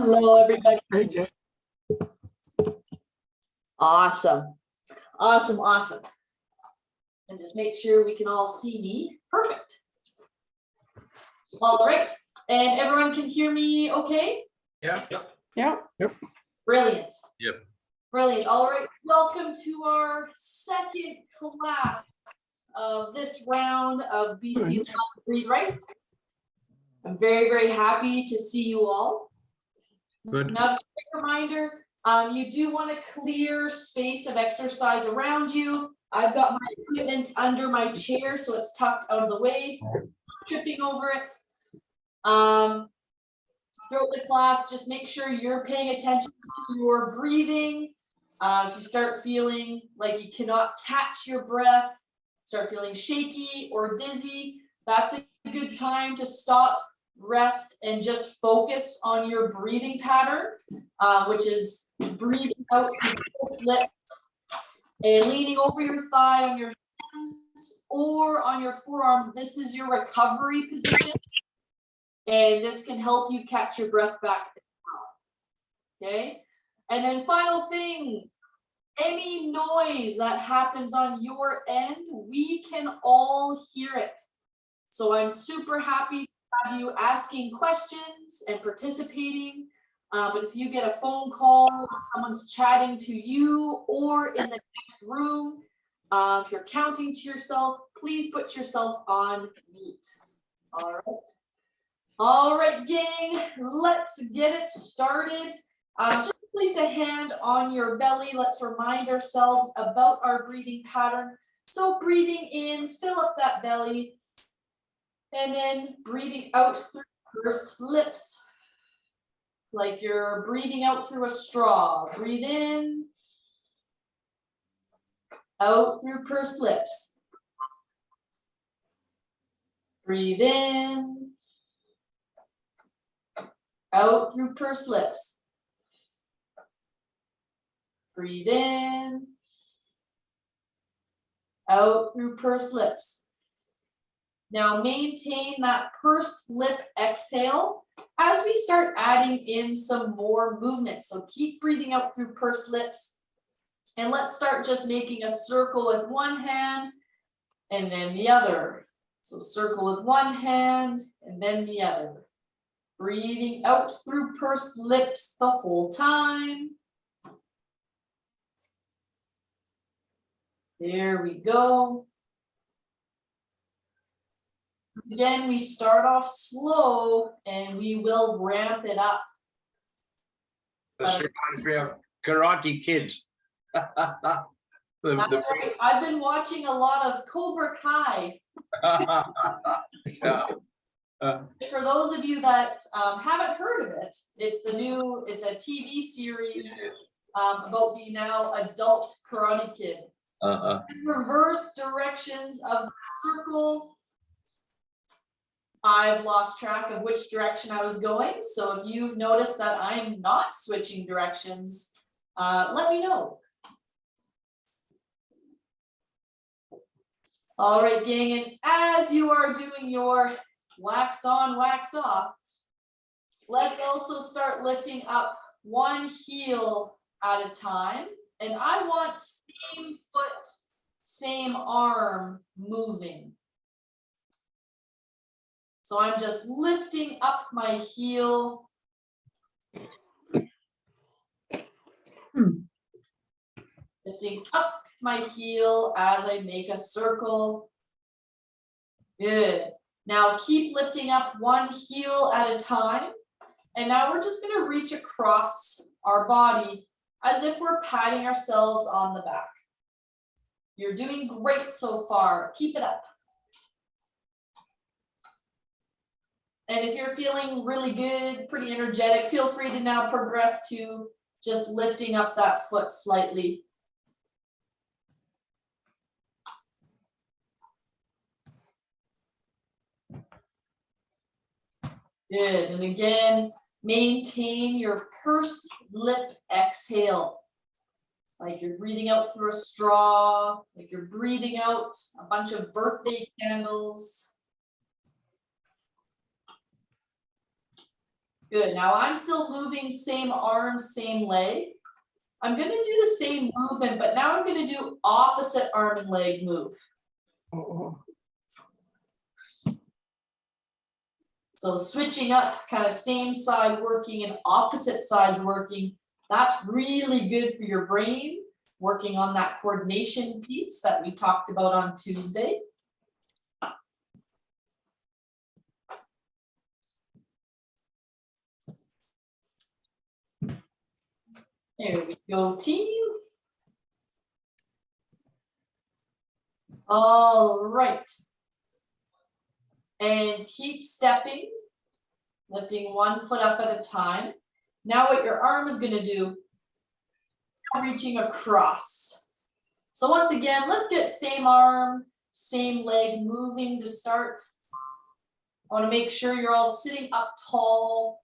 Hello, everybody. Hey, Jeff. Awesome. Awesome, awesome. And just make sure we can all see me. Perfect. All right. And everyone can hear me okay? Yeah. Yep. Brilliant. Yep. Brilliant. All right. Welcome to our second class of this round of BC Live Read Write. I'm very, very happy to see you all. Good. Now, just a quick reminder, you do want to clear space of exercise around you. I've got my equipment under my chair, so it's tucked out of the way, tripping over it. Throughout the class, just make sure you're paying attention to your breathing. If you start feeling like you cannot catch your breath, start feeling shaky or dizzy, that's a good time to stop, rest, and just focus on your breathing pattern, which is breathing out through your lips and leaning over your thigh on your hands or on your forearms. This is your recovery position, and this can help you catch your breath back. Okay, and then final thing, any noise that happens on your end, we can all hear it. So I'm super happy to have you asking questions and participating. But if you get a phone call, someone's chatting to you or in the next room, if you're counting to yourself, please put yourself on mute. All right. All right, gang, let's get it started. Just place a hand on your belly. Let's remind ourselves about our breathing pattern. So breathing in, fill up that belly, and then breathing out through pursed lips, like you're breathing out through a straw. Breathe in, out through pursed lips. Breathe in, out through pursed lips. Breathe in, out through pursed lips. Now maintain that pursed lip exhale as we start adding in some more movement. So keep breathing out through pursed lips. And let's start just making a circle with one hand and then the other. So circle with one hand and then the other. Breathing out through pursed lips the whole time. There we go. Again, we start off slow and we will ramp it up. This reminds me of Karate Kids. That's right. I've been watching a lot of Cobra Kai. Yeah. For those of you that haven't heard of it, it's a TV series about the now adult Karate Kid. Reverse directions of the circle. I've lost track of which direction I was going. So if you've noticed that I'm not switching directions, let me know. All right, gang, and as you are doing your wax on, wax off, let's also start lifting up one heel at a time. And I want same foot, same arm moving. So I'm just lifting up my heel. Lifting up my heel as I make a circle. Good. Now keep lifting up one heel at a time. And now we're just going to reach across our body as if we're patting ourselves on the back. You're doing great so far. Keep it up. And if you're feeling really good, pretty energetic, feel free to now progress to just lifting up that foot slightly. Good. And again, maintain your pursed lip exhale. Like you're breathing out through a straw, like you're breathing out a bunch of birthday candles. Good, now I'm still moving, same arm, same leg. I'm gonna do the same movement, but now I'm gonna do opposite arm and leg move. So switching up, kind of same side working and opposite sides working. That's really good for your brain, working on that coordination piece that we talked about on Tuesday. There we go, team. All right. And keep stepping, lifting one foot up at a time. Now what your arm is going to do, reaching across. So once again, let's get same arm, same leg moving to start. I want to make sure you're all sitting up tall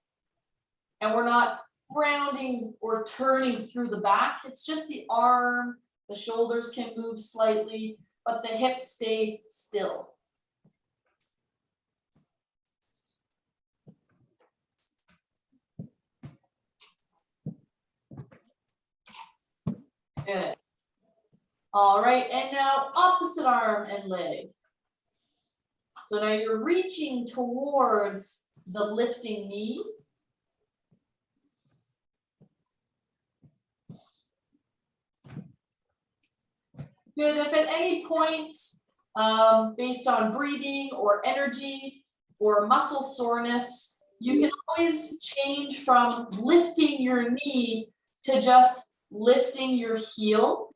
and we're not rounding or turning through the back. It's just the arm, the shoulders can move slightly, but the hips stay still. Good. All right, and now opposite arm and leg. So now you're reaching towards the lifting knee. Good, if at any point, based on breathing or energy or muscle soreness, you can always change from lifting your knee to just lifting your heel.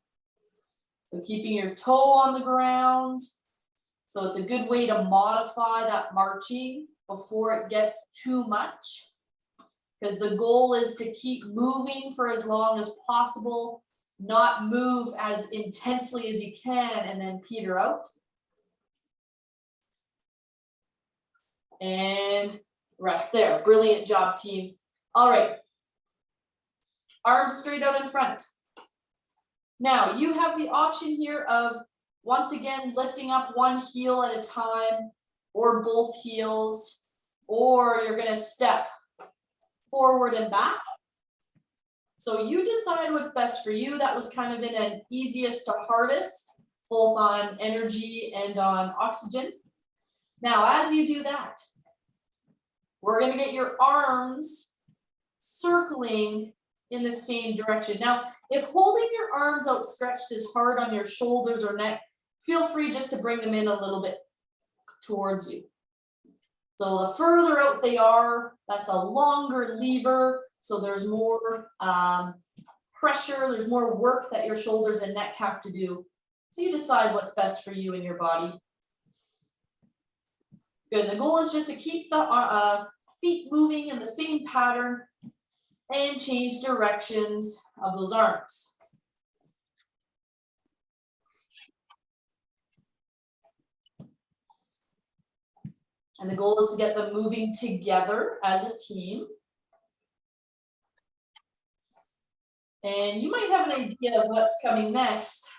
So keeping your toe on the ground. So it's a good way to modify that marching before it gets too much. Because the goal is to keep moving for as long as possible, not move as intensely as you can and then peter out. And rest there. Brilliant job, team. All right. Arms straight out in front. Now you have the option here of, once again, lifting up one heel at a time or both heels, or you're going to step forward and back. So you decide what's best for you. That was kind of in an easiest to hardest, both on energy and on oxygen. Now, as you do that, we're going to get your arms circling in the same direction. Now, if holding your arms outstretched is hard on your shoulders or neck, feel free just to bring them in a little bit towards you. So the further out they are, that's a longer lever. So there's more pressure, there's more work that your shoulders and neck have to do. So you decide what's best for you and your body. Good, the goal is just to keep the feet moving in the same pattern and change directions of those arms. And the goal is to get them moving together as a team. And you might have an idea of what's coming next.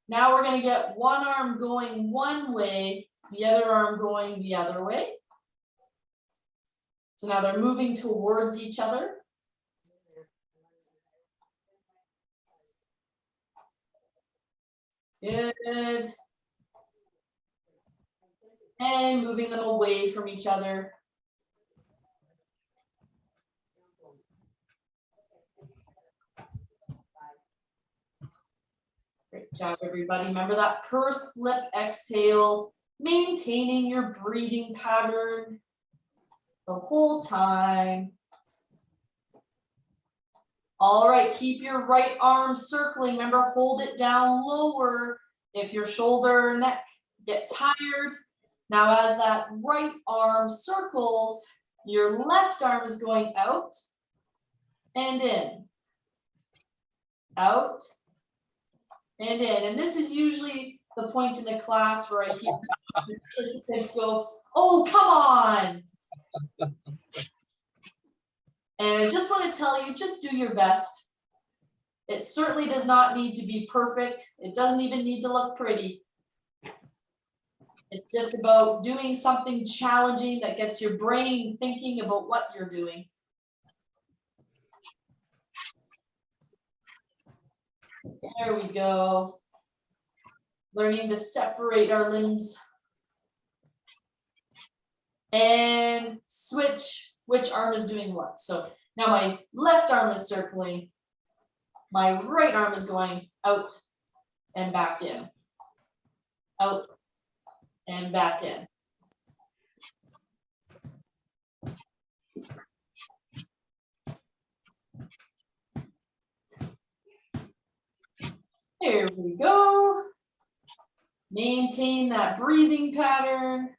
Now we're going to get one arm going one way, the other arm going the other way. So now they're moving towards each other. Good. And moving them away from each other. Great job, everybody. Remember that pursed lip exhale, maintaining your breathing pattern the whole time. All right, keep your right arm circling. Remember, hold it down lower if your shoulder or neck get tired. Now, as that right arm circles, your left arm is going out and in, out and in. And this is usually the point in the class where I hear participants go, "Oh, come on." And I just want to tell you, just do your best. It certainly does not need to be perfect. It doesn't even need to look pretty. It's just about doing something challenging that gets your brain thinking about what you're doing. There we go. Learning to separate our limbs. And switch which arm is doing what. So now my left arm is circling. My right arm is going out and back in. Out and back in. Here we go. Maintain that breathing pattern.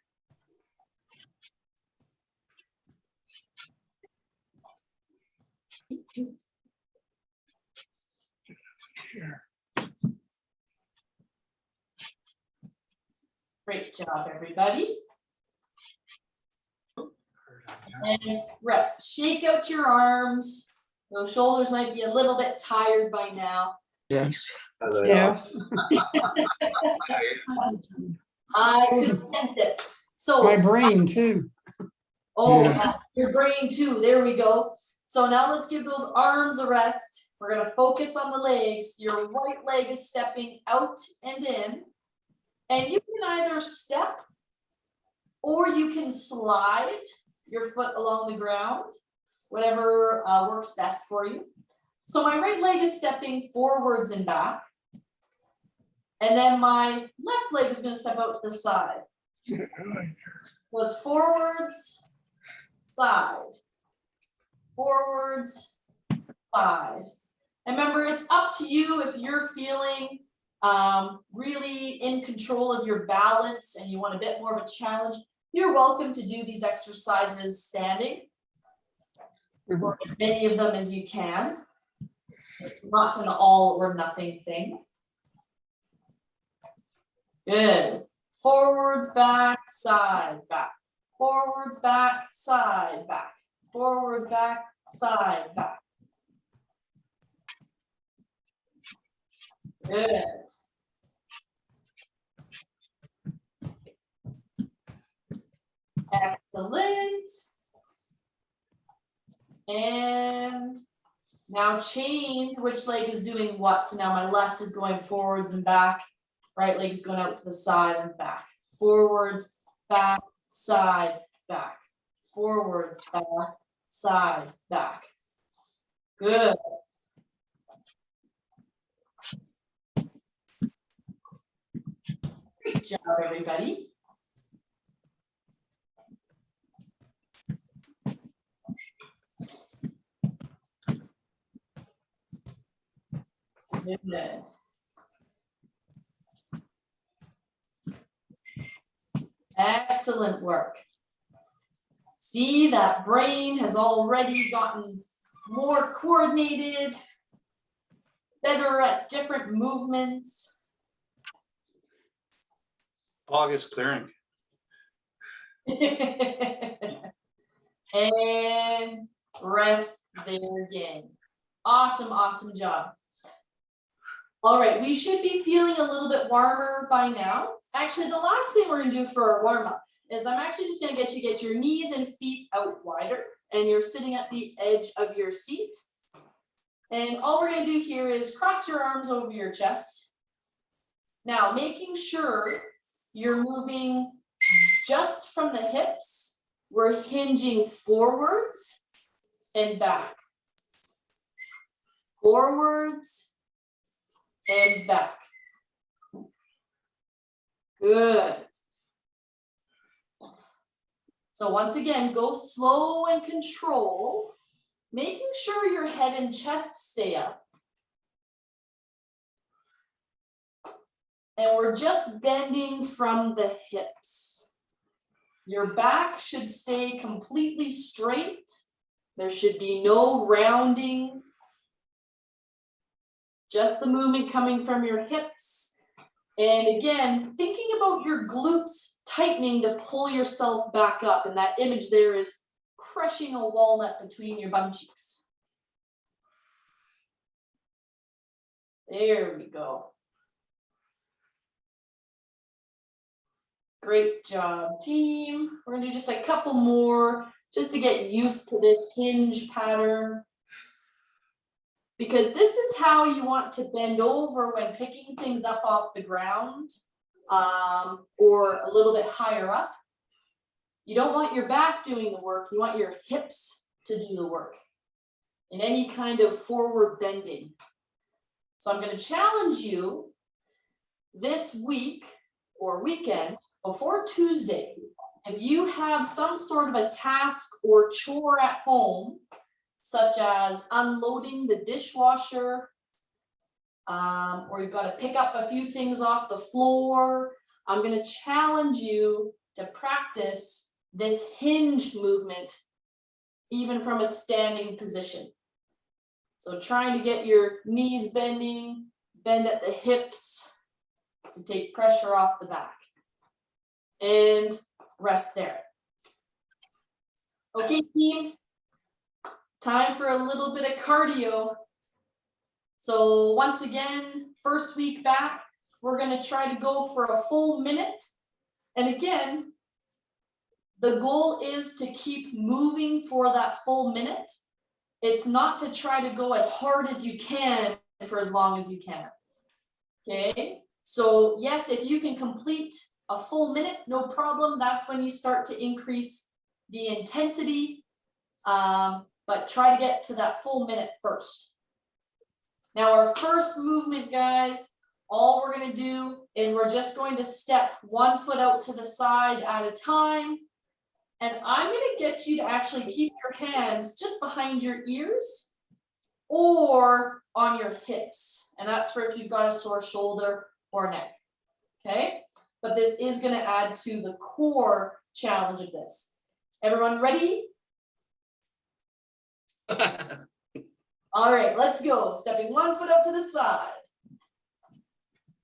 Sure. Great job, everybody. And rest. Shake out your arms. Those shoulders might be a little bit tired by now. Yes. Yes, I could sense it. So, my brain too. oh, Yeah. your brain too. There we go. So now let's give those arms a rest. We're going to focus on the legs. Your right leg is stepping out and in. And you can either step or you can slide your foot along the ground, whatever works best for you. So my right leg is stepping forwards and back. And then my left leg is going to step out to the side. So it's forwards, side, forwards, side. And remember, it's up to you if you're feeling really in control of your balance and you want a bit more of a challenge. You're welcome to do these exercises standing, or as many of them as you can. It's not an all or nothing thing. Good. Forwards, back, side, back. Forwards, back, side, back. Forwards, back, side, back. Good. Excellent. And now change which leg is doing what. So now my left is going forwards and back. Right leg is going out to the side and back. Forwards, back, side, back. Forwards, back, side, back. Good. Great job, everybody. Good. Excellent work. See, that brain has already gotten more coordinated, better at different movements. Fog is clearing. And rest there again. Awesome, awesome job. All right, we should be feeling a little bit warmer by now. Actually, the last thing we're gonna do for our warm up is I'm actually just gonna get your knees and feet out wider, and you're sitting at the edge of your seat. And all we're gonna do here is cross your arms over your chest. Now, making sure you're moving just from the hips, we're hinging forwards and back. Forwards and back. Good. So once again, go slow and controlled, making sure your head and chest stay up. And we're just bending from the hips. Your back should stay completely straight. There should be no rounding. Just the movement coming from your hips. And again, thinking about your glutes tightening to pull yourself back up. And that image there is crushing a walnut between your bum cheeks. There we go. Great job, team. We're gonna do just a couple more, just to get used to this hinge pattern. Because this is how you want to bend over when picking things up off the ground, or a little bit higher up. You don't want your back doing the work, you want your hips to do the work in any kind of forward bending. So I'm going to challenge you this week or weekend before Tuesday, if you have some sort of a task or chore at home, such as unloading the dishwasher, or you've got to pick up a few things off the floor, I'm going to challenge you to practice this hinge movement, even from a standing position. So trying to get your knees bending, bend at the hips to take pressure off the back. And rest there. Okay, team. Time for a little bit of cardio. So once again, first week back, we're going to try to go for a full minute. And again, the goal is to keep moving for that full minute. It's not to try to go as hard as you can for as long as you can. Okay, so yes, if you can complete a full minute, no problem. That's when you start to increase the intensity. But try to get to that full minute first. Now our first movement, guys, all we're going to do is we're just going to step one foot out to the side at a time. And I'm going to get you to actually keep your hands just behind your ears or on your hips. And that's for if you've got a sore shoulder or neck. Okay, but this is going to add to the core challenge of this. Everyone ready? All right, let's go. Stepping one foot up to the side.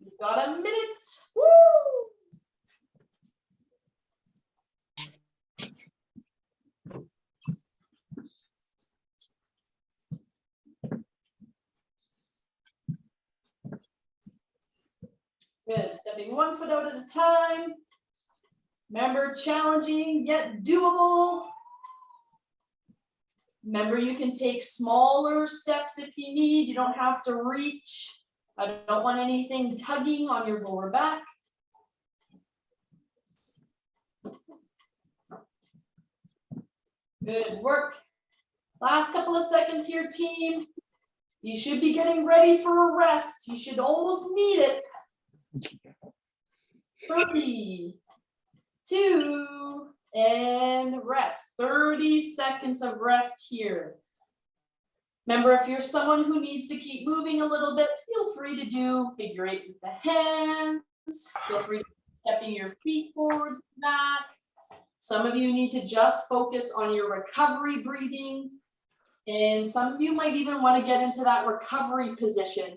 You've got a minute. Woo! Good. Stepping one foot out at a time. Remember, challenging yet doable. Remember, you can take smaller steps if you need. You don't have to reach. I don't want anything tugging on your lower back. Good work. Last couple of seconds here, team. You should be getting ready for a rest. You should almost need it. 3, 2, and rest. 30 seconds of rest here. Remember, if you're someone who needs to keep moving a little bit, feel free to do figure 8 with the hands. Feel free to stepping your feet forwards and back. Some of you need to just focus on your recovery breathing. And some of you might even want to get into that recovery position.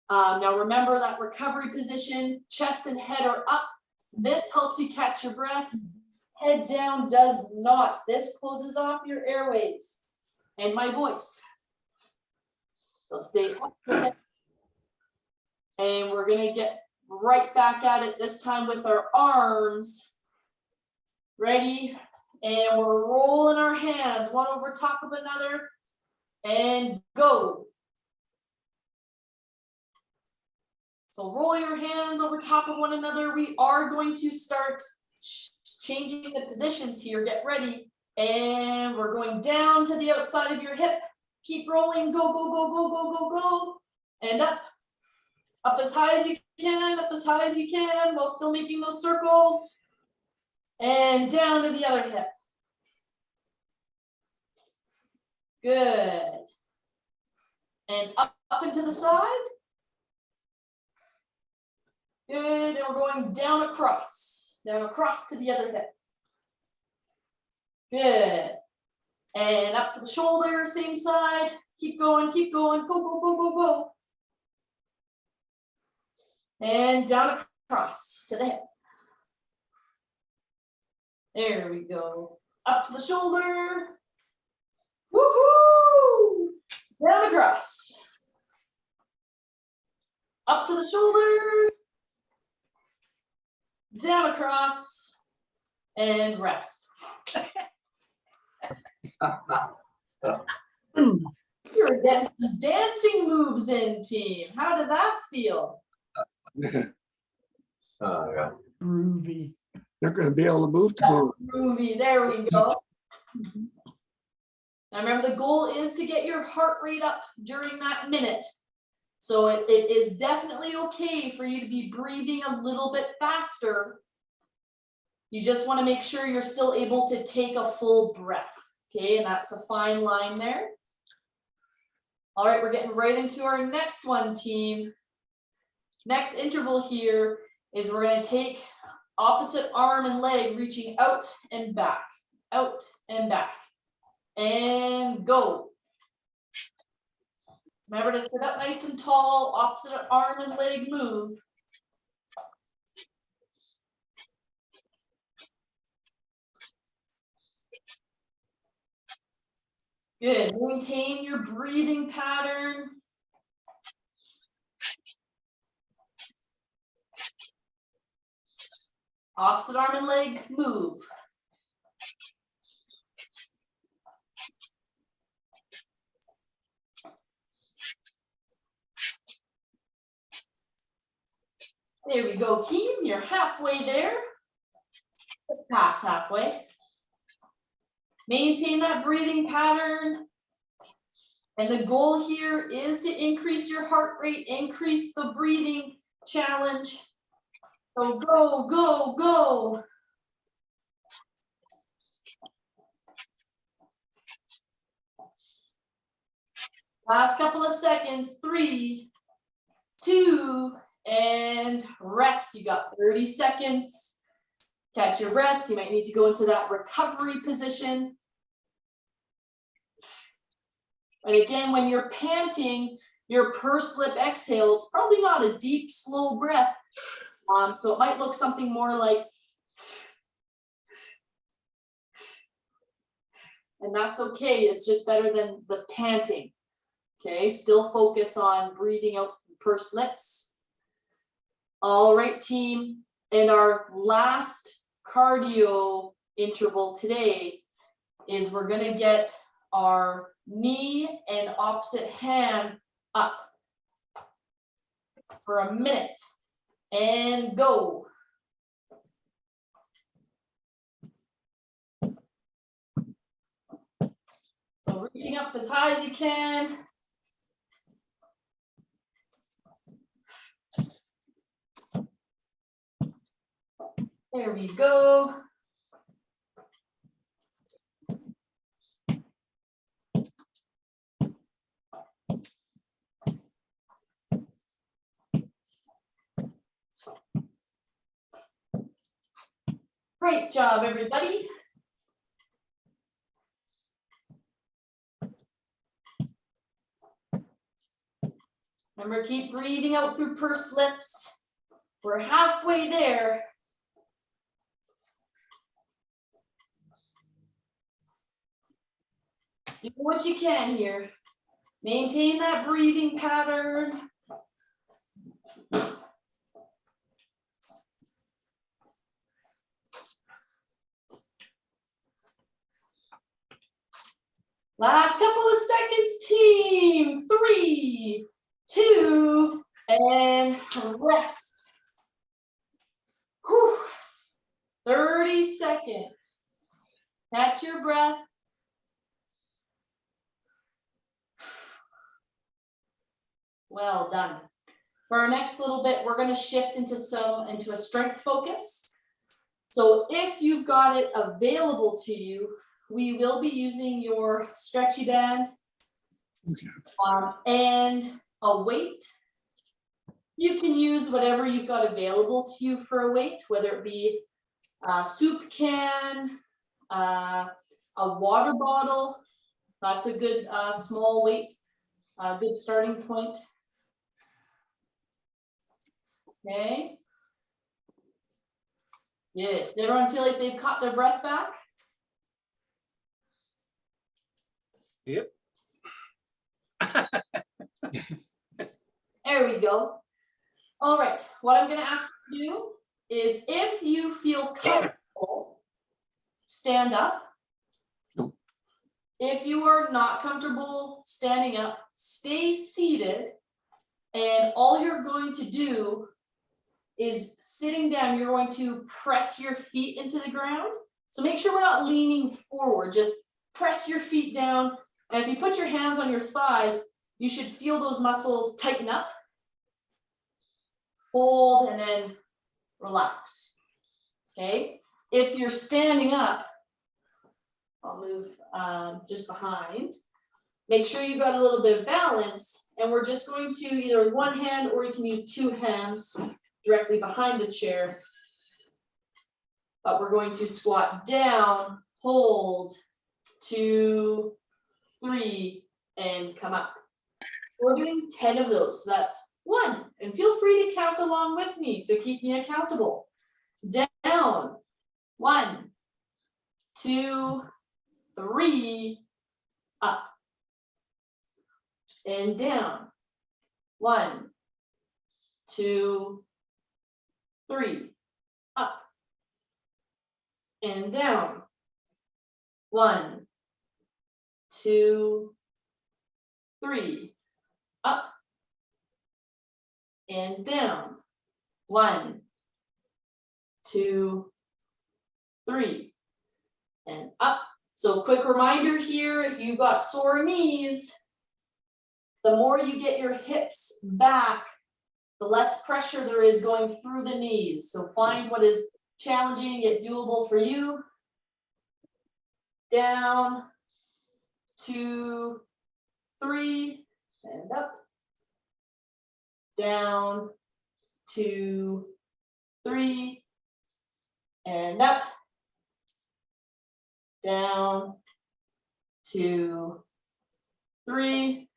Now remember that recovery position, chest and head are up. This helps you catch your breath. Head down does not. This closes off your airways and my voice. So stay up. And we're going to get right back at it this time with our arms. Ready? And we're rolling our hands one over top of another. And go. So roll your hands over top of one another. We are going to start changing the positions here. Get ready. And we're going down to the outside of your hip. Keep rolling. Go, go, go, go, go, go, go. And up. Up as high as you can. Up as high as you can while still making those circles. And down to the other hip. Good. And up and to the side. Good, and we're going down across to the other hip. Good. And up to the shoulder, same side. Keep going, go, go, go, go, go. And down across to the hip. There we go. Up to the shoulder. Woohoo! Down across. Up to the shoulder. down across, and rest. You're getting some dancing moves in, team. How did that feel? Oh, yeah. Groovy. They're gonna be able to move tomorrow. Groovy, there we go. Now remember, the goal is to get your heart rate up during that minute. So it is definitely okay for you to be breathing a little bit faster. You just want to make sure you're still able to take a full breath. Okay, and that's a fine line there. All right, we're getting right into our next one, team. Next interval here is we're going to take opposite arm and leg reaching out and back, and go. Remember to sit up nice and tall, opposite arm and leg move. Good, maintain your breathing pattern. Opposite arm and leg move. There we go, team. You're halfway there. It's past halfway. Maintain that breathing pattern. And the goal here is to increase your heart rate, increase the breathing challenge. So go, go, go. Last couple of seconds. 3, 2, and rest. You got 30 seconds. Catch your breath. You might need to go into that recovery position. And again, when you're panting, your pursed lip exhale, it's probably not a deep, slow breath. So it might look something more like, and that's okay. It's just better than the panting. Okay, still focus on breathing out from pursed lips. All right, team. And our last cardio interval today is we're gonna get our knee and opposite hand up for a minute and go. So reaching up as high as you can. There we go. Great job, everybody. Remember, keep breathing out through pursed lips. We're halfway there. Do what you can here. Maintain that breathing pattern. Last couple of seconds, team. 3, 2, and rest. Whew. 30 seconds. Catch your breath. Well done. For our next little bit, we're going to shift into a strength focus. So if you've got it available to you, we will be using your stretchy band and a weight. You can use whatever you've got available to you for a weight, whether it be a soup can, a water bottle. That's a good small weight, good starting point. Okay. Yes. Does everyone feel like they've caught their breath back? Yep. There we go. All right. What I'm going to ask you to do is if you feel comfortable, stand up. Nope. If you are not comfortable standing up, stay seated. And all you're going to do is sitting down, you're going to press your feet into the ground. So make sure we're not leaning forward, just press your feet down. And if you put your hands on your thighs, you should feel those muscles tighten up. Hold and then relax. Okay, if you're standing up, I'll move just behind. Make sure you've got a little bit of balance, and we're just going to either with one hand or you can use two hands directly behind the chair. But we're going to squat down, hold, 2, 3, and come up. We're doing 10 of those. So that's 1, and feel free to count along with me to keep me accountable. Down, 1, 2, 3, up, and down, 1, 2, 3, up, and down, 1, 2, 3, up, and down, 1, 2, 3, and up. So quick reminder here, if you've got sore knees, the more you get your hips back, the less pressure there is going through the knees. So find what is challenging yet doable for you. Down, 2, 3, and up. Down, 2, 3, and up. Down, 2, 3,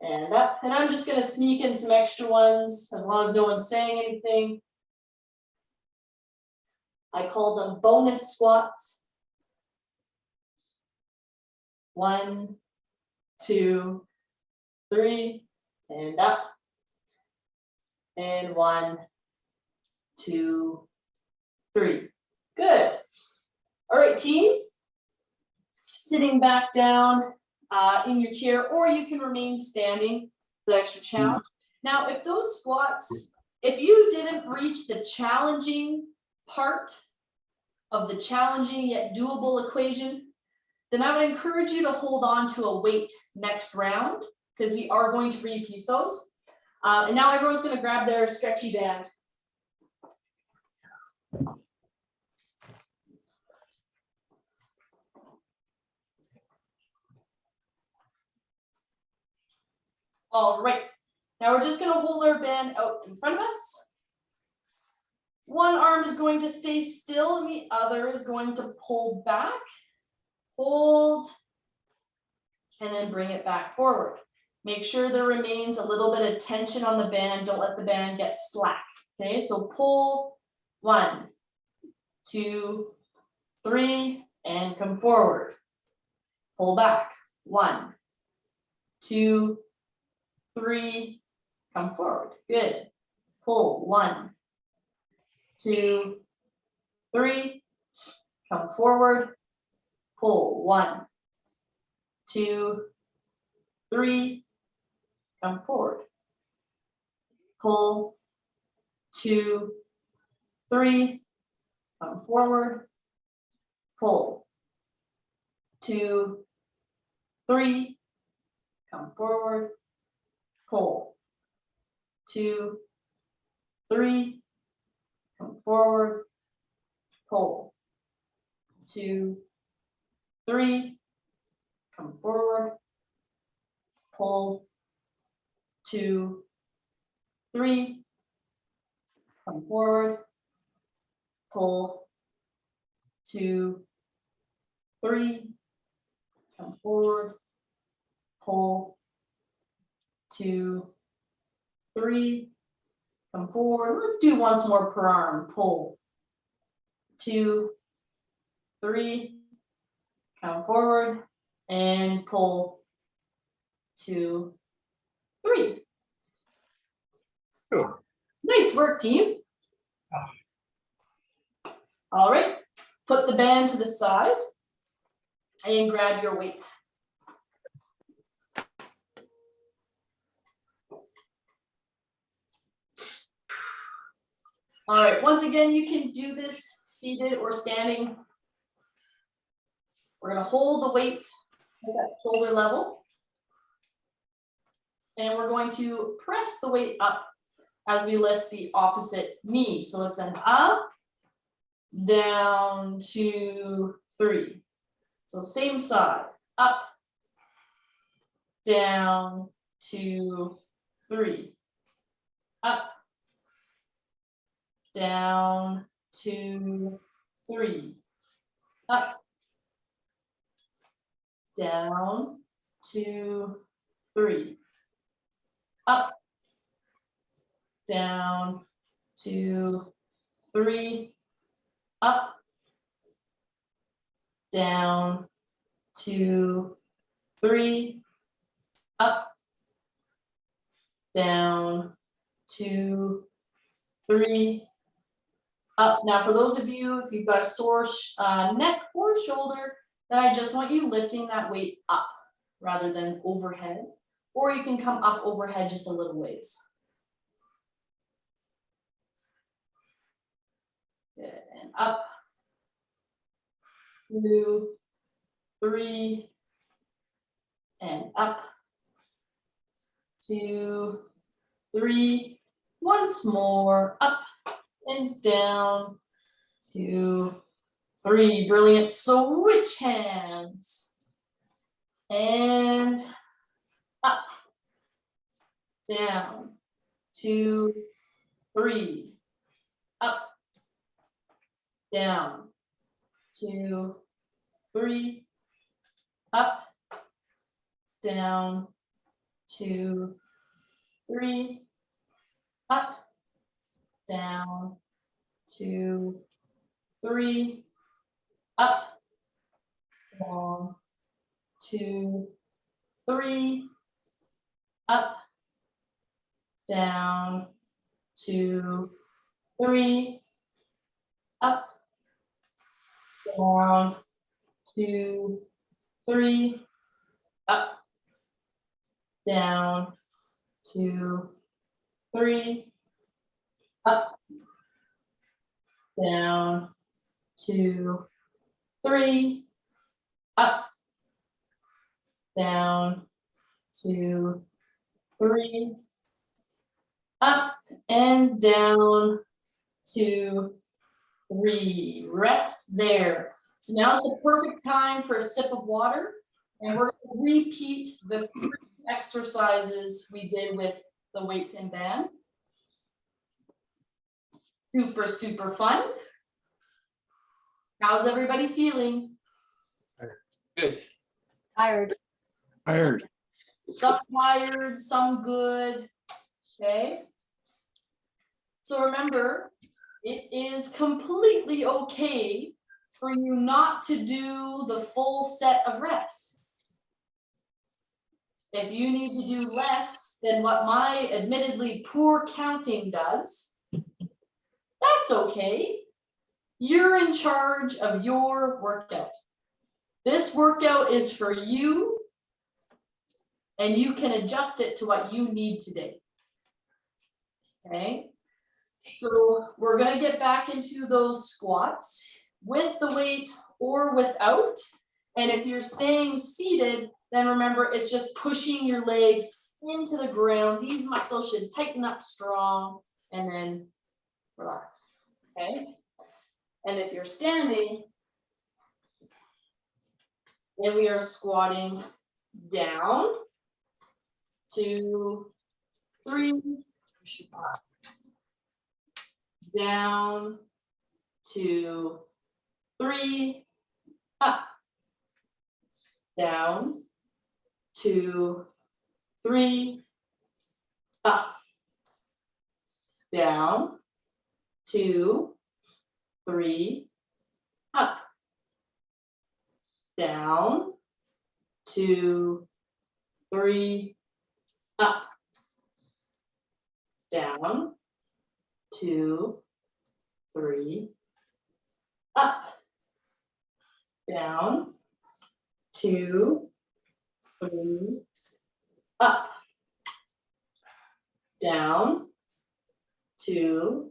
and up. And I'm just going to sneak in some extra ones as long as no one's saying anything. I call them bonus squats. 1, 2, 3, and up. And 1, 2, 3. Good. All right, team. Sitting back down in your chair, or you can remain standing for the extra challenge. Now, if those squats, if you didn't reach the challenging part of the challenging yet doable equation, then I would encourage you to hold on to a weight next round, because we are going to repeat those. And now everyone's going to grab their stretchy band. All right, now we're just going to hold our band out in front of us. One arm is going to stay still and the other is going to pull back, hold, and then bring it back forward. Make sure there remains a little bit of tension on the band. Don't let the band get slack. Okay, so pull, 1, 2, 3, and come forward. Pull back, 1, 2, 3, come forward. Good. Pull, 1, 2, 3, come forward. Pull, 1, 2, 3, come forward. Pull, 2, 3, come forward. Pull, 2, 3, come forward. Pull, 2, 3, come forward. Pull, 2, 3, come forward. Pull, 2, 3, come forward. Pull, 2, 3, come forward. Pull, 2, 3, come forward. Let's do once more per arm. Pull, 2, 3, come forward, and pull, 2, 3. Sure. Nice work, team. All right, put the band to the side and grab your weight. All right, once again, you can do this seated or standing. We're gonna hold the weight at shoulder level. And we're going to press the weight up as we lift the opposite knee. So it's an up, down, 2, 3. So same side, up, down, 2, 3. Up, down, 2, 3. Up, down, 2, 3. Up, down, 2, 3. Up, down, 2, 3. Up, down, 2, 3. Up. Now, for those of you, if you've got a sore neck or shoulder, then I just want you lifting that weight up rather than overhead. Or you can come up overhead just a little ways. Good. And up, 2, 3, and up, 2, 3. Once more, up and down, 2, 3. Brilliant. Switch hands. And up, down, 2, 3. Up, down, 2, 3. Up, down, 2, 3. Up, down, 2, 3. Up, down, 2, 3. Up, down, 2, 3. Up, down, 2, 3. Up, down, 2, 3. Up, down, 2, 3. Up, down, 2, 3. Up and down, 2, 3. Rest there. So now's the perfect time for a sip of water, and we're going to repeat the 3 exercises we did with the weight and band. Super, super fun. How's everybody feeling? Good. Tired. Tired. Some tired, some good. Okay. So remember, it is completely okay for you not to do the full set of reps. If you need to do less than what my admittedly poor counting does, that's okay. You're in charge of your workout. This workout is for you, and you can adjust it to what you need today. Okay, so we're gonna get back into those squats with the weight or without. And if you're staying seated, then remember it's just pushing your legs into the ground. These muscles should tighten up strong and then relax, okay? And if you're standing, then we are squatting down, 2, 3, down, 2, 3, up, down, 2, 3, up, down, 2, 3, up, down, 2, 3, up, down, 2, 3, up, down, 2, 3, up, down, 2,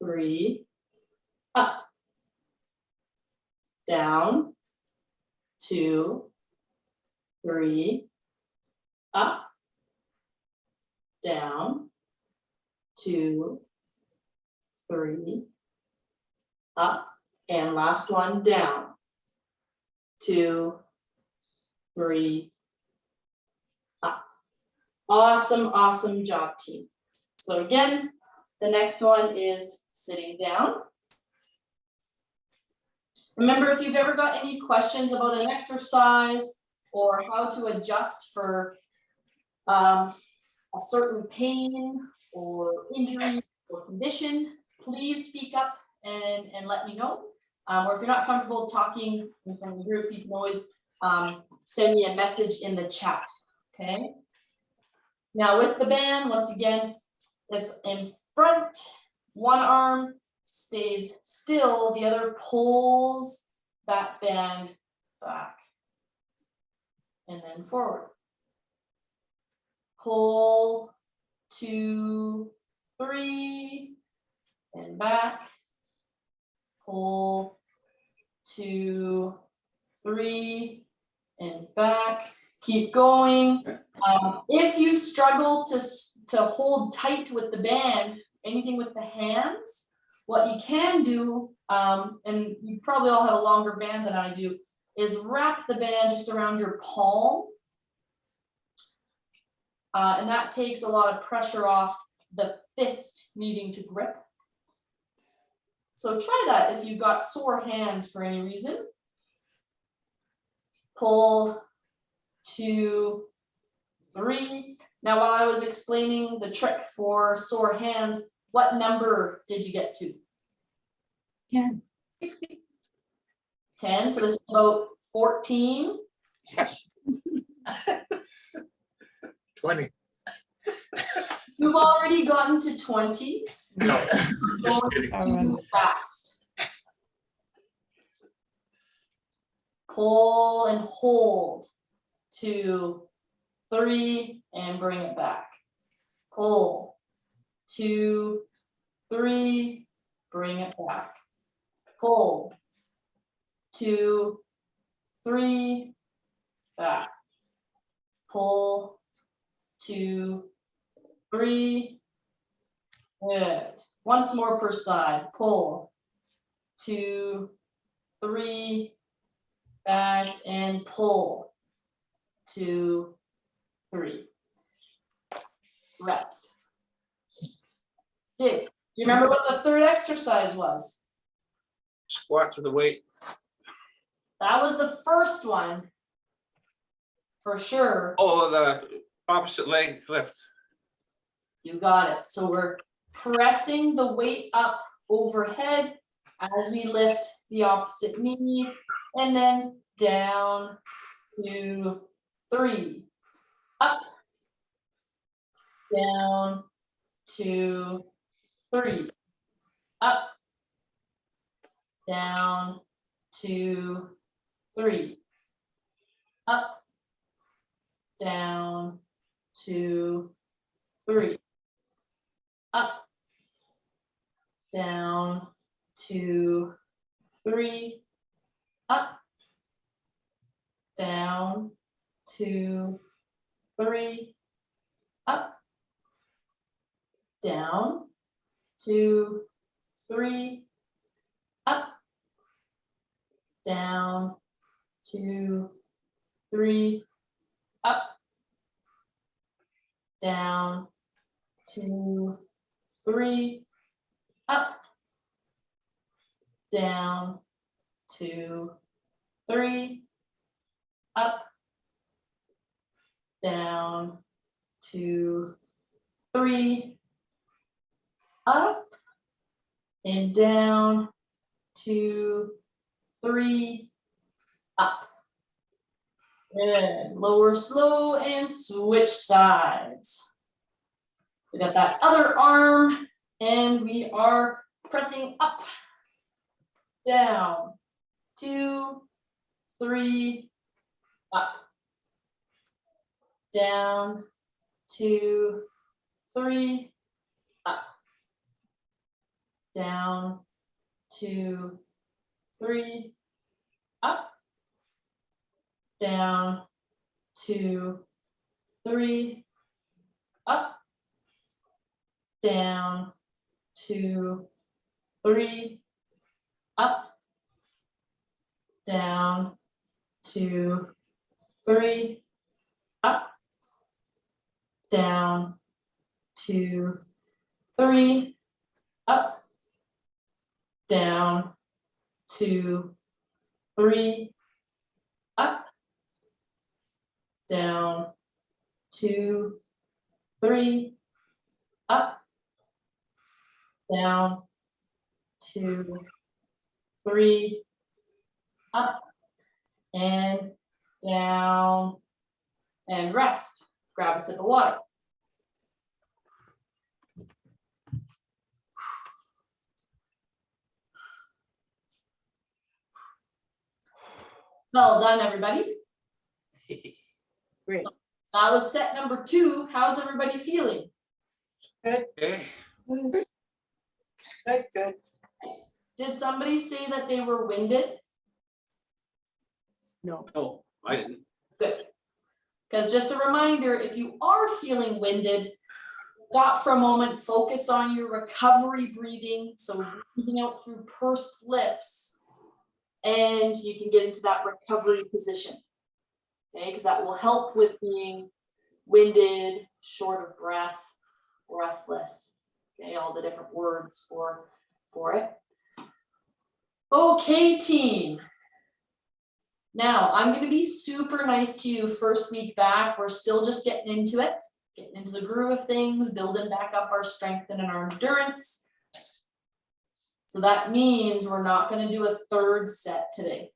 3, up, down, 2, 3, up, down, 2, 3, up, and last one, down, 2, 3, up. Awesome, awesome job, team. So again, the next one is sitting down. Remember, if you've ever got any questions about an exercise or how to adjust for a certain pain or injury or condition, please speak up and let me know. Or if you're not comfortable talking in front of the group, you can always send me a message in the chat, okay? Now with the band, once again, it's in front, one arm stays still, the other pulls that band back and then forward. Pull, 2, 3, and back. Pull, 2, 3, and back. Keep going. If you struggle to hold tight with the band, anything with the hands, what you can do, and you probably all have a longer band than I do, is wrap the band just around your palm. And that takes a lot of pressure off the fist needing to grip. So try that if you've got sore hands for any reason. Pull, 2, 3. Now, while I was explaining the trick for sore hands, what number did you get to? 10. 10, so this is about 14. Yes. 20. You've already gotten to 20. No, just kidding. Too fast. Pull and hold. 2, 3, and bring it back. Pull. 2, 3, bring it back. Pull. 2, 3, back. Pull. 2, 3. Good. Once more per side. Pull. 2, 3, back, and pull. 2, 3. Rest. Okay. Do you remember what the third exercise was? Squats with the weight. That was the first one. For sure. Oh, the opposite leg lift. You got it. So we're pressing the weight up overhead as we lift the opposite knee, and then down, 2, 3, up, down, 2, 3, up, down, 2, 3, up, down, 2, 3, up, down, 2, 3, up, down, 2, 3, up, down, 2, 3, up, down, 2, 3, up, down, 2, 3, up, down, 2, 3, up, down, 2, 3, up, and down, 2, 3, up. Good. Lower slow and switch sides. We got that other arm and we are pressing up, down, 2, 3, up, down, 2, 3, up, down, 2, 3, up, down, 2, 3, up, down, 2, 3, up, down, 2, 3, up, down, 2, 3, up, down, 2, 3, up, down, 2, 3, up, down, 2, 3, up, and down, and rest. Grab a sip of water. Well done, everybody. Great. That was set number 2. How's everybody feeling? Okay. Good. Good. Did somebody say that they were winded? No. No, I didn't. Good. Because just a reminder, if you are feeling winded, stop for a moment, focus on your recovery breathing. So breathing out through pursed lips, and you can get into that recovery position. Okay, because that will help with being winded, short of breath, breathless. Okay, all the different words for it. Okay, team. Now, I'm going to be super nice to you first week back. We're still just getting into it, getting into the groove of things, building back up our strength and our endurance. So that means we're not going to do a third set today.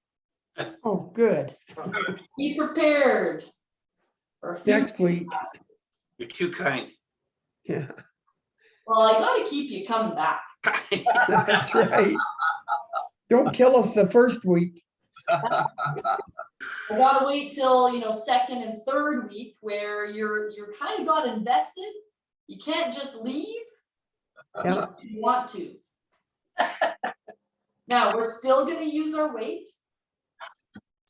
Oh, good. Be prepared for a few Next week. You're too kind. Yeah, Well, I got to keep you coming back. that's right. Don't kill us the first week. I gotta wait till, second and third week where you're kind of got invested. You can't just leave. Yeah. You want to. Now, we're still gonna use our weight.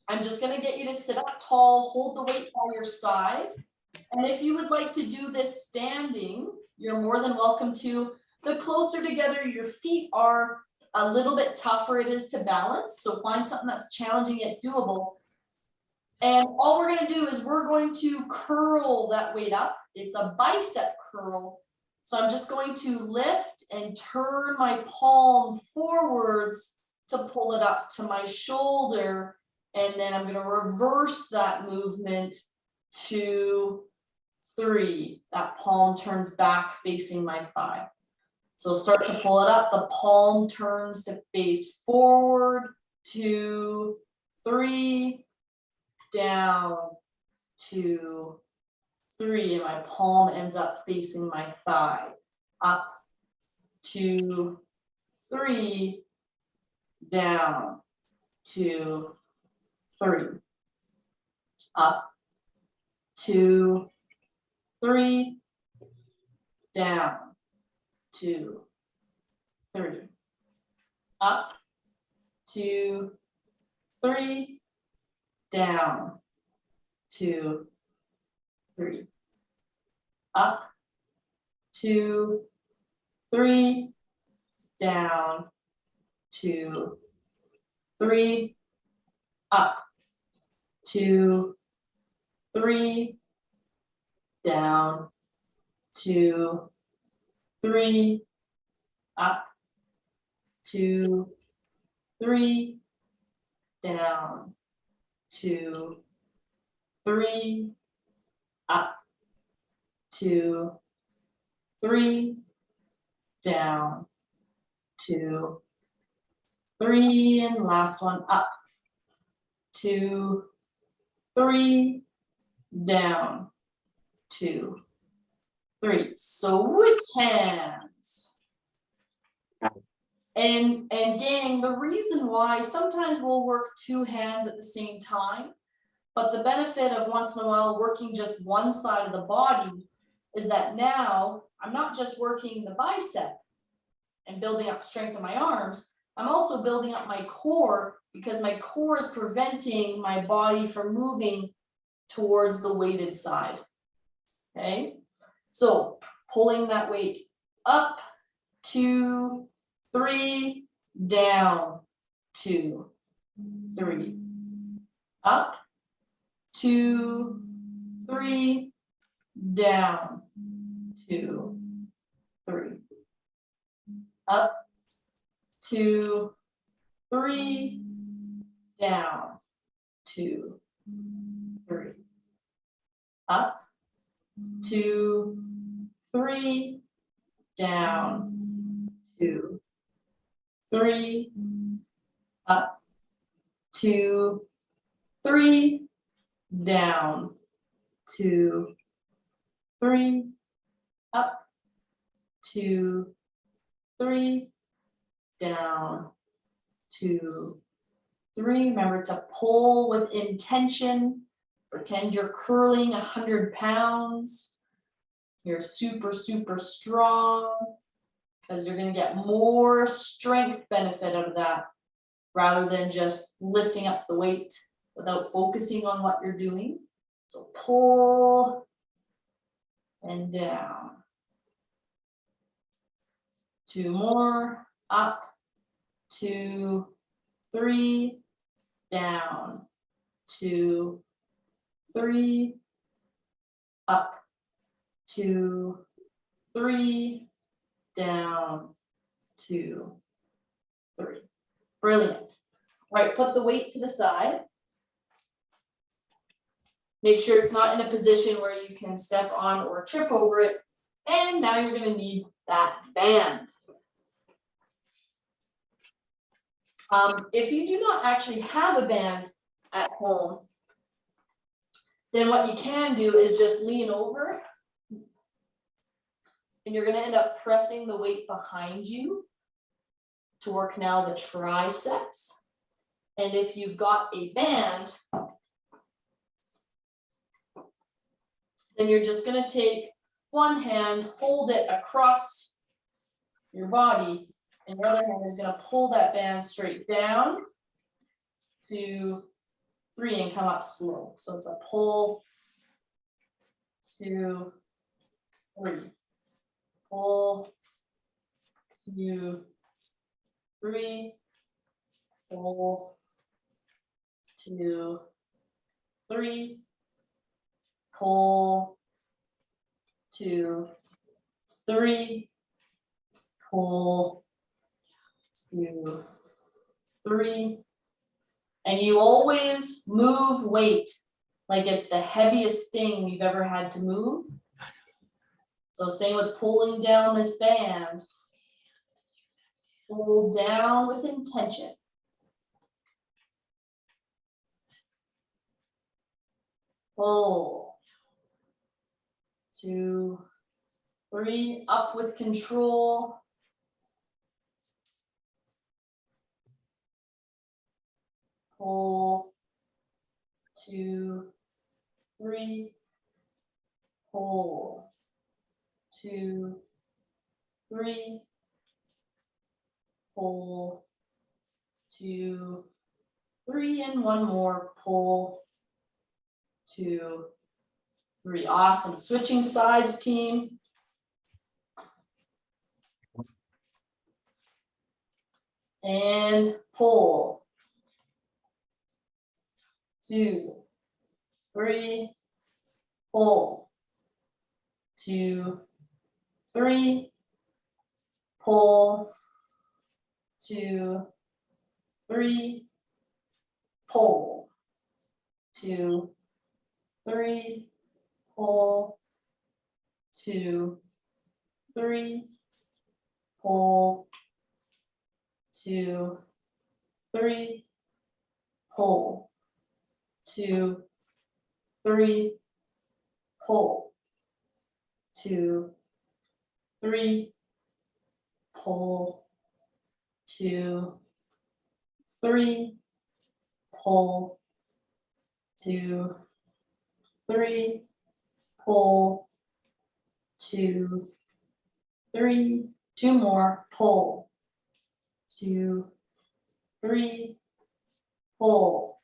I'm just gonna get you to sit up tall, hold the weight by your side. And if you would like to do this standing, you're more than welcome to. The closer together your feet are, a little bit tougher it is to balance. So find something that's challenging yet doable. And all we're going to do is we're going to curl that weight up. It's a bicep curl. So I'm just going to lift and turn my palm forwards to pull it up to my shoulder. And then I'm going to reverse that movement, 2, 3. That palm turns back facing my thigh. So start to pull it up, the palm turns to face forward, 2, 3, down, 2, 3, and my palm ends up facing my thigh. Up, 2, 3, down, 2, 3. Up, 2, 3, down, 2, 3. Up, 2, 3, down, 2, 3. Up, 2, 3, down, 2, 3. Up, 2, 3, down, 2, 3, up, 2, 3, down, 2, 3, up, 2, 3, down, 2, 3, and last one, up, 2, 3, down, 2, 3. Switch hands. And gang, the reason why sometimes we'll work two hands at the same time, but the benefit of once in a while working just one side of the body is that now I'm not just working the bicep and building up strength in my arms, I'm also building up my core because my core is preventing my body from moving towards the weighted side. Okay, so pulling that weight up, 2, 3, down, 2, 3, up, 2, 3, down, 2, 3, up, 2, 3, down, 2, 3, up, 2, 3, down, 2, 3, up, 2, 3, down, 2, 3, up, 2, 3, down, 2, 3. Remember to pull with intention. Pretend you're curling 100 pounds. You're super, super strong because you're going to get more strength benefit out of that rather than just lifting up the weight without focusing on what you're doing. So pull and down. 2 more, up, 2, 3, down, 2, 3, up, 2, 3, down, 2, 3. Brilliant. All right, put the weight to the side. Make sure it's not in a position where you can step on or trip over it. And now you're going to need that band. If you do not actually have a band at home, then what you can do is just lean over and you're going to end up pressing the weight behind you to work now the triceps. And if you've got a band, then you're just going to take one hand, hold it across your body, and your other hand is going to pull that band straight down, 2, 3, and come up slow. So it's a pull, 2, 3, pull, 2, 3, pull, 2, 3, pull, 2, 3, pull, 2, 3, and you always move weight like it's the heaviest thing you've ever had to move. So same with pulling down this band. Pull down with intention. Pull. 2, 3, up with control. Pull, 2, 3, pull, 2, 3, pull, 2, 3, and one more, pull, 2, 3. Awesome. Switching sides, team. And pull. 2, 3, pull. 2, 3, pull. 2, 3, pull. 2, 3, pull. 2, 3, pull. 2, 3, pull. 2, 3, pull. 2, 3, pull. 2, 3, pull, 2, 3, pull, 2, 3, 2 more, pull, 2, 3, pull,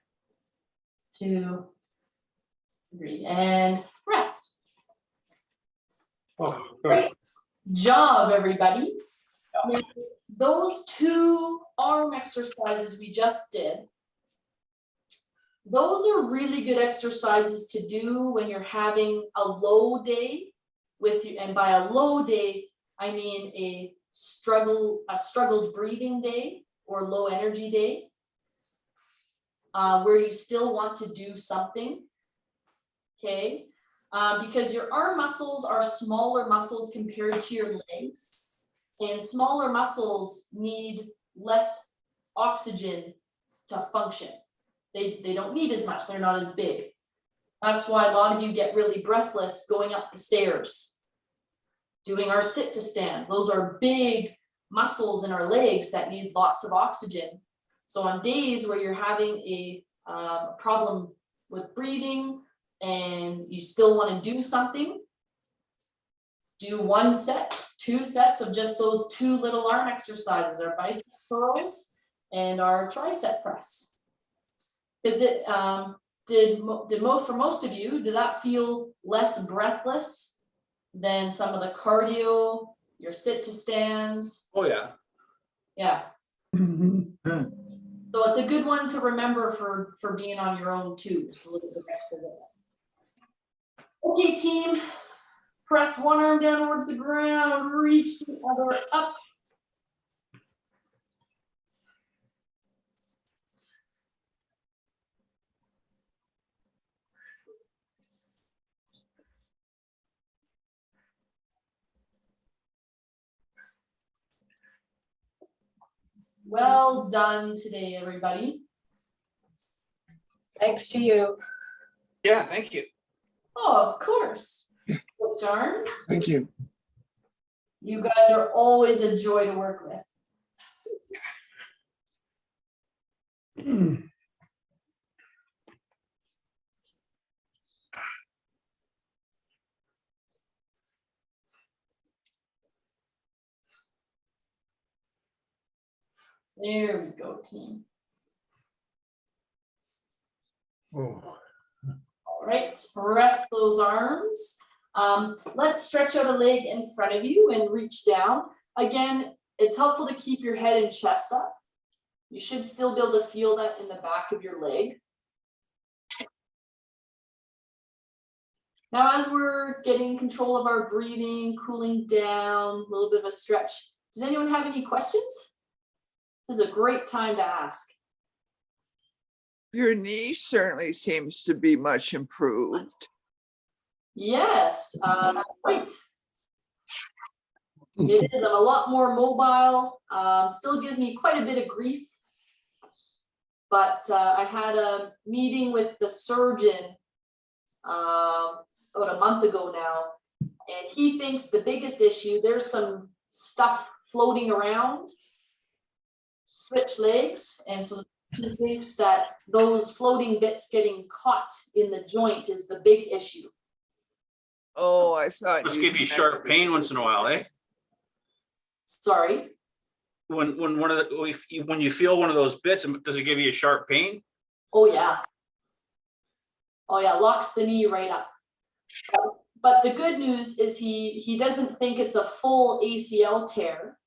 2, 3, and rest. Oh, good. Great job, everybody. Now, those 2 arm exercises we just did, those are really good exercises to do when you're having a low day with you, and by a low day, I mean a struggled breathing day or low energy day, where you still want to do something, okay? Because your arm muscles are smaller muscles compared to your legs, and smaller muscles need less oxygen to function. They don't need as much, they're not as big. That's why a lot of you get really breathless going up the stairs, doing our sit to stand. Those are big muscles in our legs that need lots of oxygen. So on days where you're having a problem with breathing and you still want to do something, do 1 set, 2 sets of just those 2 little arm exercises, our bicep curls and our tricep press. Is it, for most of you, did that feel less breathless than some of the cardio, your sit to stands? Oh, yeah. Yeah, Mhm. so it's a good one to remember for being on your own too, just a little bit extra there. Okay, team, press 1 arm down towards the ground, reach the other up. Well done today, everybody. Thanks to you. Yeah, thank you. Oh, of course. Switch arms. Thank you. You guys are always a joy to work with. There we go, team. Oh. All right, rest those arms. Let's stretch out a leg in front of you and reach down. Again, it's helpful to keep your head and chest up. You should still be able to feel that in the back of your leg. Now, as we're getting control of our breathing, cooling down, a little bit of a stretch, does anyone have any questions? This is a great time to ask. Your knee certainly seems to be much improved. Yes, right. It is. I'm a lot more mobile. Still gives me quite a bit of grief. But I had a meeting with the surgeon about a month ago now, and he thinks the biggest issue, there's some stuff floating around, switch legs, and so he thinks that those floating bits getting caught in the joint is the big issue. Oh, I thought Must give you sharp pain once in a while, eh? Sorry. When you feel one of those bits, does it give you a sharp pain? Oh yeah. Oh yeah, locks the knee right up. But the good news is he doesn't think it's a full ACL tear.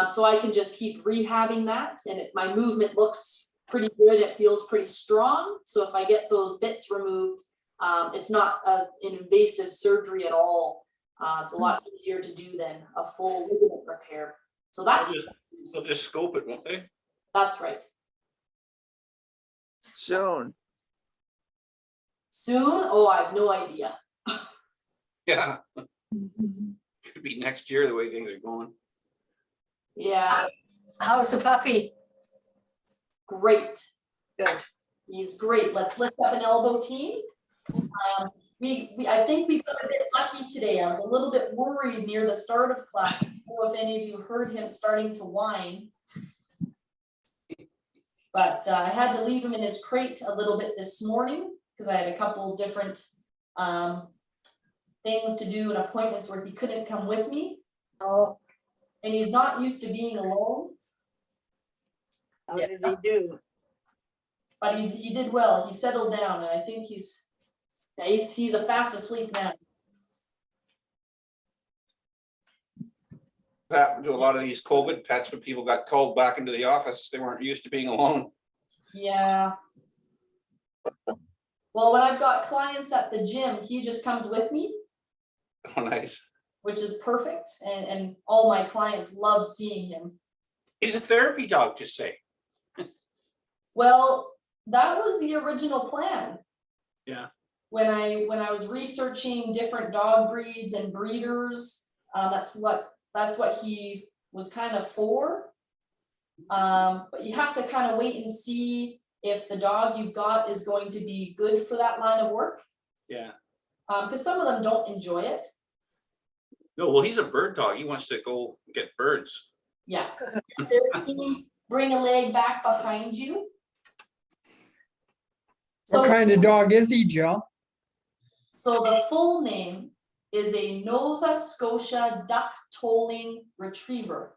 So I can just keep rehabbing that, and my movement looks pretty good. It feels pretty strong. So if I get those bits removed, it's not an invasive surgery at all. It's a lot easier to do than a full ligament repair. So They'll just scope it, won't they? that's right. soon. Soon? Oh, I have no idea. Yeah. Could be next year the way things are going. Yeah, How's the puppy? great. Good. He's great. Let's lift up an elbow, team. I think we got a bit lucky today. I was a little bit worried near the start of class. I don't know if any of you heard him starting to whine. But I had to leave him in his crate a little bit this morning because I had a couple different things to do and appointments where he couldn't come with me. Oh, And he's not used to being alone, How did he do? but he did well. He settled down, and I think he's a fast asleep now. Happened to a lot of these COVID pets when people got called back into the office. They weren't used to being alone. Yeah. Well, when I've got clients at the gym, he just comes with me, Oh, nice. which is perfect. And all my clients love seeing him. He's a therapy dog, just say. Well, that was the original plan. Yeah. When I was researching different dog breeds and breeders, that's what he was kind of for. But you have to kind of wait and see if the dog you've got is going to be good for that line of work. Yeah. Because some of them don't enjoy it. No, well, he's a bird dog. He wants to go get birds. Yeah. If their team, bring a leg back behind you. What kind of dog is he, Jill? So the full name is a Nova Scotia duck tolling retriever,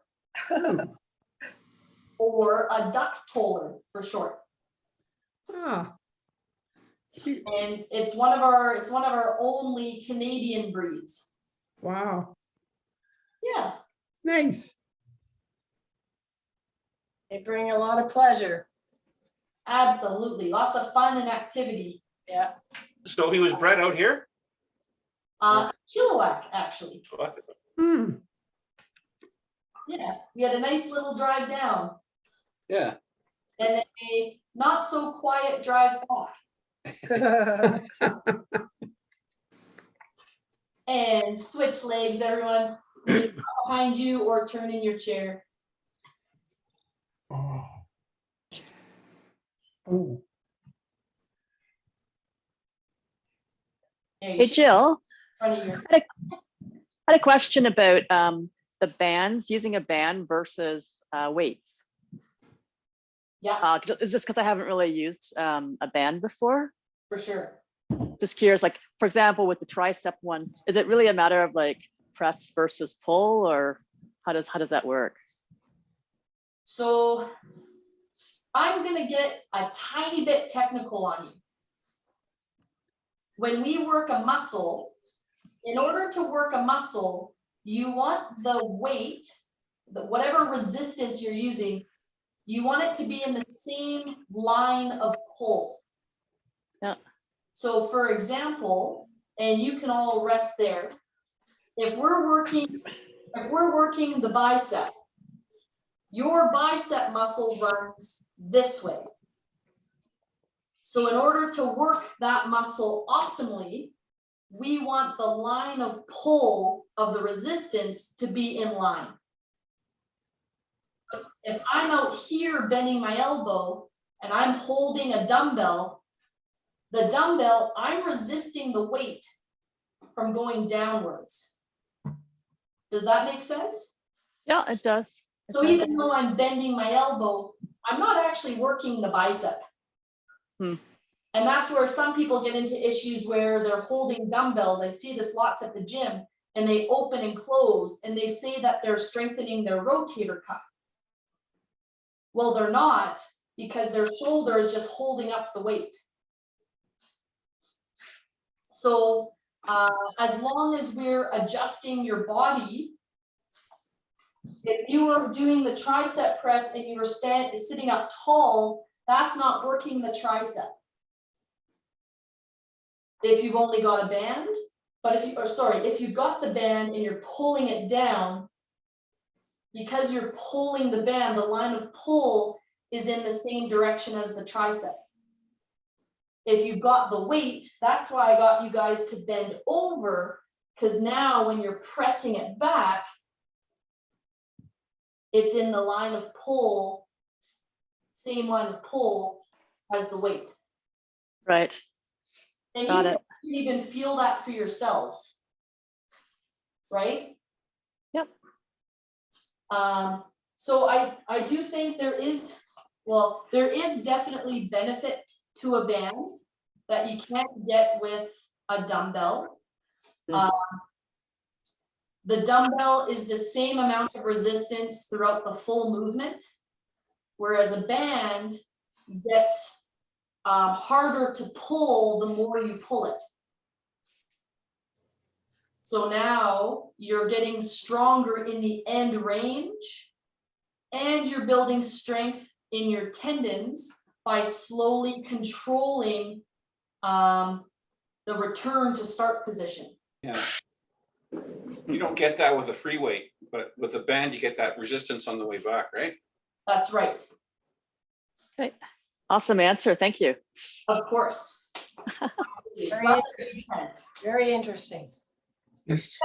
or a duck toller for short. Ah, And it's one of our only Canadian breeds. wow, Yeah, nice. they bring a lot of pleasure. absolutely. Lots of fun and activity. Yeah. So he was bred out here? Chilliwack, actually. Hmm. Yeah, we had a nice little drive down Yeah. and then a not so quiet drive back. And switch legs, everyone. Behind you or turn in your chair. Oh. Oh, There you Hey, sit Jill, in front of your. I had a question about the bands, using a band versus weights. Yeah, Is this because I haven't really used a band before? for sure. Just curious, like, for example, with the tricep one, is it really a matter of like press versus pull, or how does that work? So I'm gonna get a tiny bit technical on you. When we work a muscle, in order to work a muscle, you want the weight, whatever resistance you're using, you want it to be in the same line of pull. Yeah. So for example, and you can all rest there, if we're working the bicep, your bicep muscle runs this way. So in order to work that muscle optimally, we want the line of pull of the resistance to be in line. If I'm out here bending my elbow and I'm holding a dumbbell, the dumbbell, I'm resisting the weight from going downwards. Does that make sense? Yeah, it does. So even though I'm bending my elbow, I'm not actually working the bicep. And that's where some people get into issues where they're holding dumbbells. I see this lots at the gym, and they open and close, and they say that they're strengthening their rotator cuff. Well, they're not, because their shoulder is just holding up the weight. So as long as we're adjusting your body, if you were doing the tricep press and you were sitting up tall, that's not working the tricep. If you've only got a band, but if you've got the band and you're pulling it down, because you're pulling the band, the line of pull is in the same direction as the tricep. If you've got the weight, that's why I got you guys to bend over, because now when you're pressing it back, it's in the line of pull, same line of pull as the weight. Right. And Got you it. can even feel that for yourselves, right? Yep. So I do think there is Well, there is definitely benefit to a band that you can't get with a dumbbell. The dumbbell is the same amount of resistance throughout the full movement, whereas a band gets harder to pull the more you pull it. So now you're getting stronger in the end range, and you're building strength in your tendons by slowly controlling the return to start position. Yeah. You don't get that with a free weight, but with a band, you get that resistance on the way back, right? That's right, Great. Awesome answer. Thank you. of course. Very Very interesting. Yes.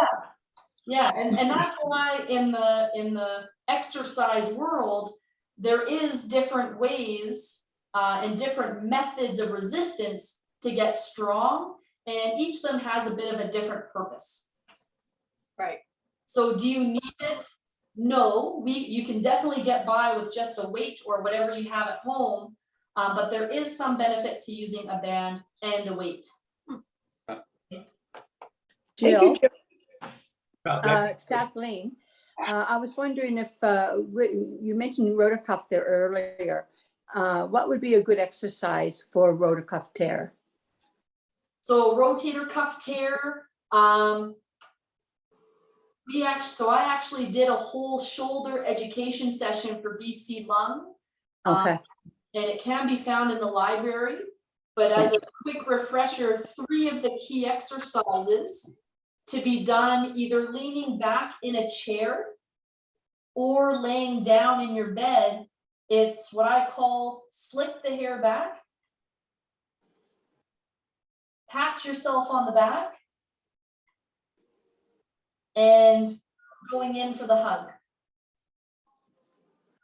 Yeah, and that's why in the exercise world, there is different ways and different methods of resistance to get strong, and each of them has a bit of a different purpose. Right. So do you need it? No, you can definitely get by with just a weight or whatever you have at home, but there is some benefit to using a band and a weight. Thank Jill, you, Jill. it's Kathleen. I was wondering if, you mentioned rotator cuff there earlier. What would be a good exercise for rotator cuff tear? So rotator cuff tear, I actually did a whole shoulder education session for BC Lung. Okay, And it can be found in the library, but as a quick refresher, 3 of the key exercises to be done either leaning back in a chair or laying down in your bed. It's what I call slick the hair back, pat yourself on the back, and going in for the hug.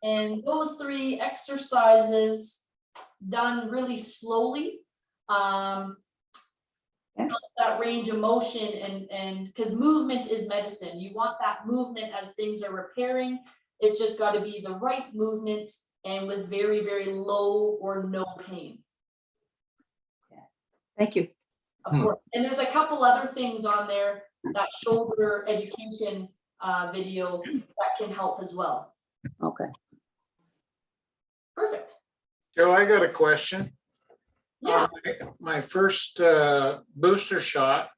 And those 3 exercises done really slowly, help that range of motion, and because movement is medicine. You want that movement as things are repairing. It's just got to be the right movement and with very, very low or no pain. thank you. Of course. And there's a couple other things on there, that shoulder education video that can help as well. Okay. Perfect. Joe, I got a question. Yeah. My first booster shot,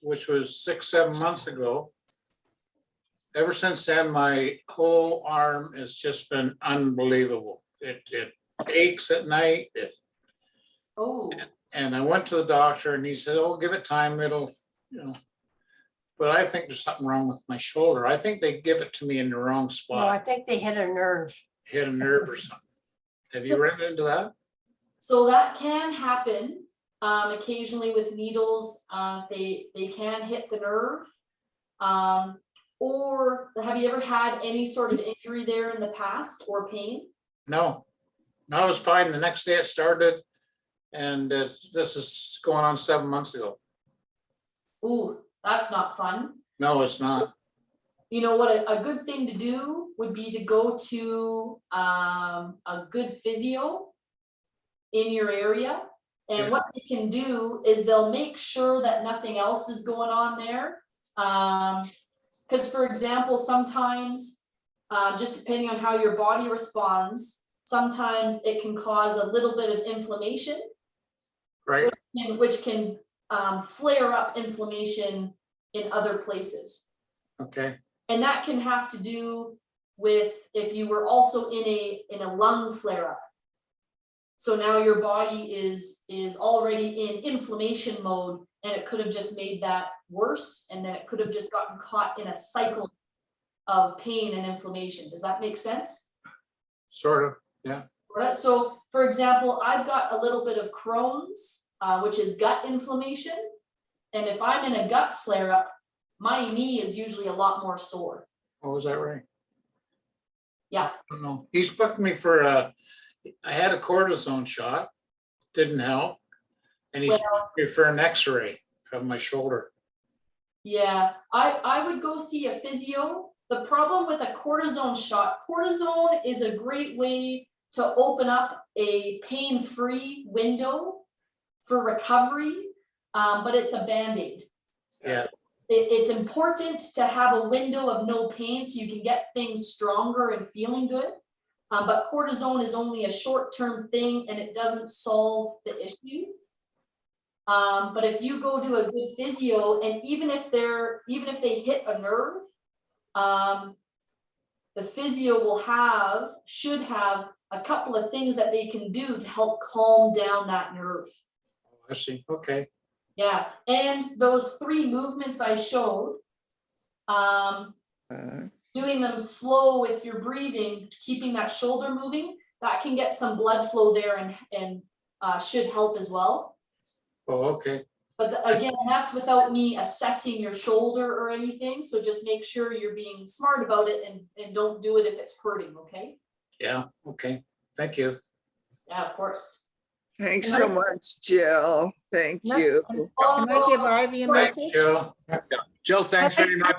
which was 6-7 months ago. Ever since then, my whole arm has just been unbelievable. It aches at night. Oh, And I went to the doctor and he said, "Oh, give it time. It'll, you know." But I think there's something wrong with my shoulder. I think they give it to me in the wrong No, I spot. think they hit a nerve. Hit a nerve or something. Have you So- run into that? so that can happen occasionally with needles. They can hit the nerve. Or have you ever had any sort of injury there in the past or pain? No, I was fine. The next day it started. And this is going on 7 months ago. Ooh, that's not fun. No, it's not. You know what, a good thing to do would be to go to a good physio in your area. And Yeah. what they can do is they'll make sure that nothing else is going on there. Because for example, sometimes, just depending on how your body responds, sometimes it can cause a little bit of inflammation, Right? which can flare up inflammation in other places. Okay. And that can have to do with if you were also in a lung flare up. So now your body is already in inflammation mode, and it could have just made that worse, and then it could have just gotten caught in a cycle of pain and inflammation. Does that make sense? Sort of. Yeah. Right. So for example, I've got a little bit of Crohn's, which is gut inflammation. And if I'm in a gut flare up, my knee is usually a lot more sore. Oh, is that right? Yeah. I don't know. He's booked me for I had a cortisone shot, didn't help. And he's booked me for an x-ray of my shoulder. Yeah, I would go see a physio. The problem with a cortisone shot, cortisone is a great way to open up a pain-free window for recovery, but it's a Band-Aid. Yeah, It's important to have a window of no pain so you can get things stronger and feeling good. But cortisone is only a short-term thing and it doesn't solve the issue. But if you go to a good physio, and even if they hit a nerve, the physio should have a couple of things that they can do to help calm down that nerve. I see, okay. Yeah, and those 3 movements I showed, doing them slow with your breathing, keeping that shoulder moving, that can get some blood flow there and should help as well. Oh, okay, But again, that's without me assessing your shoulder or anything, so just make sure you're being smart about it and don't do it if it's hurting, okay? yeah, okay, thank you. Yeah, of course. Thanks so much, Jill. Thank you. Can I give Ivy a Right. message? Jill. Jill, thanks very much.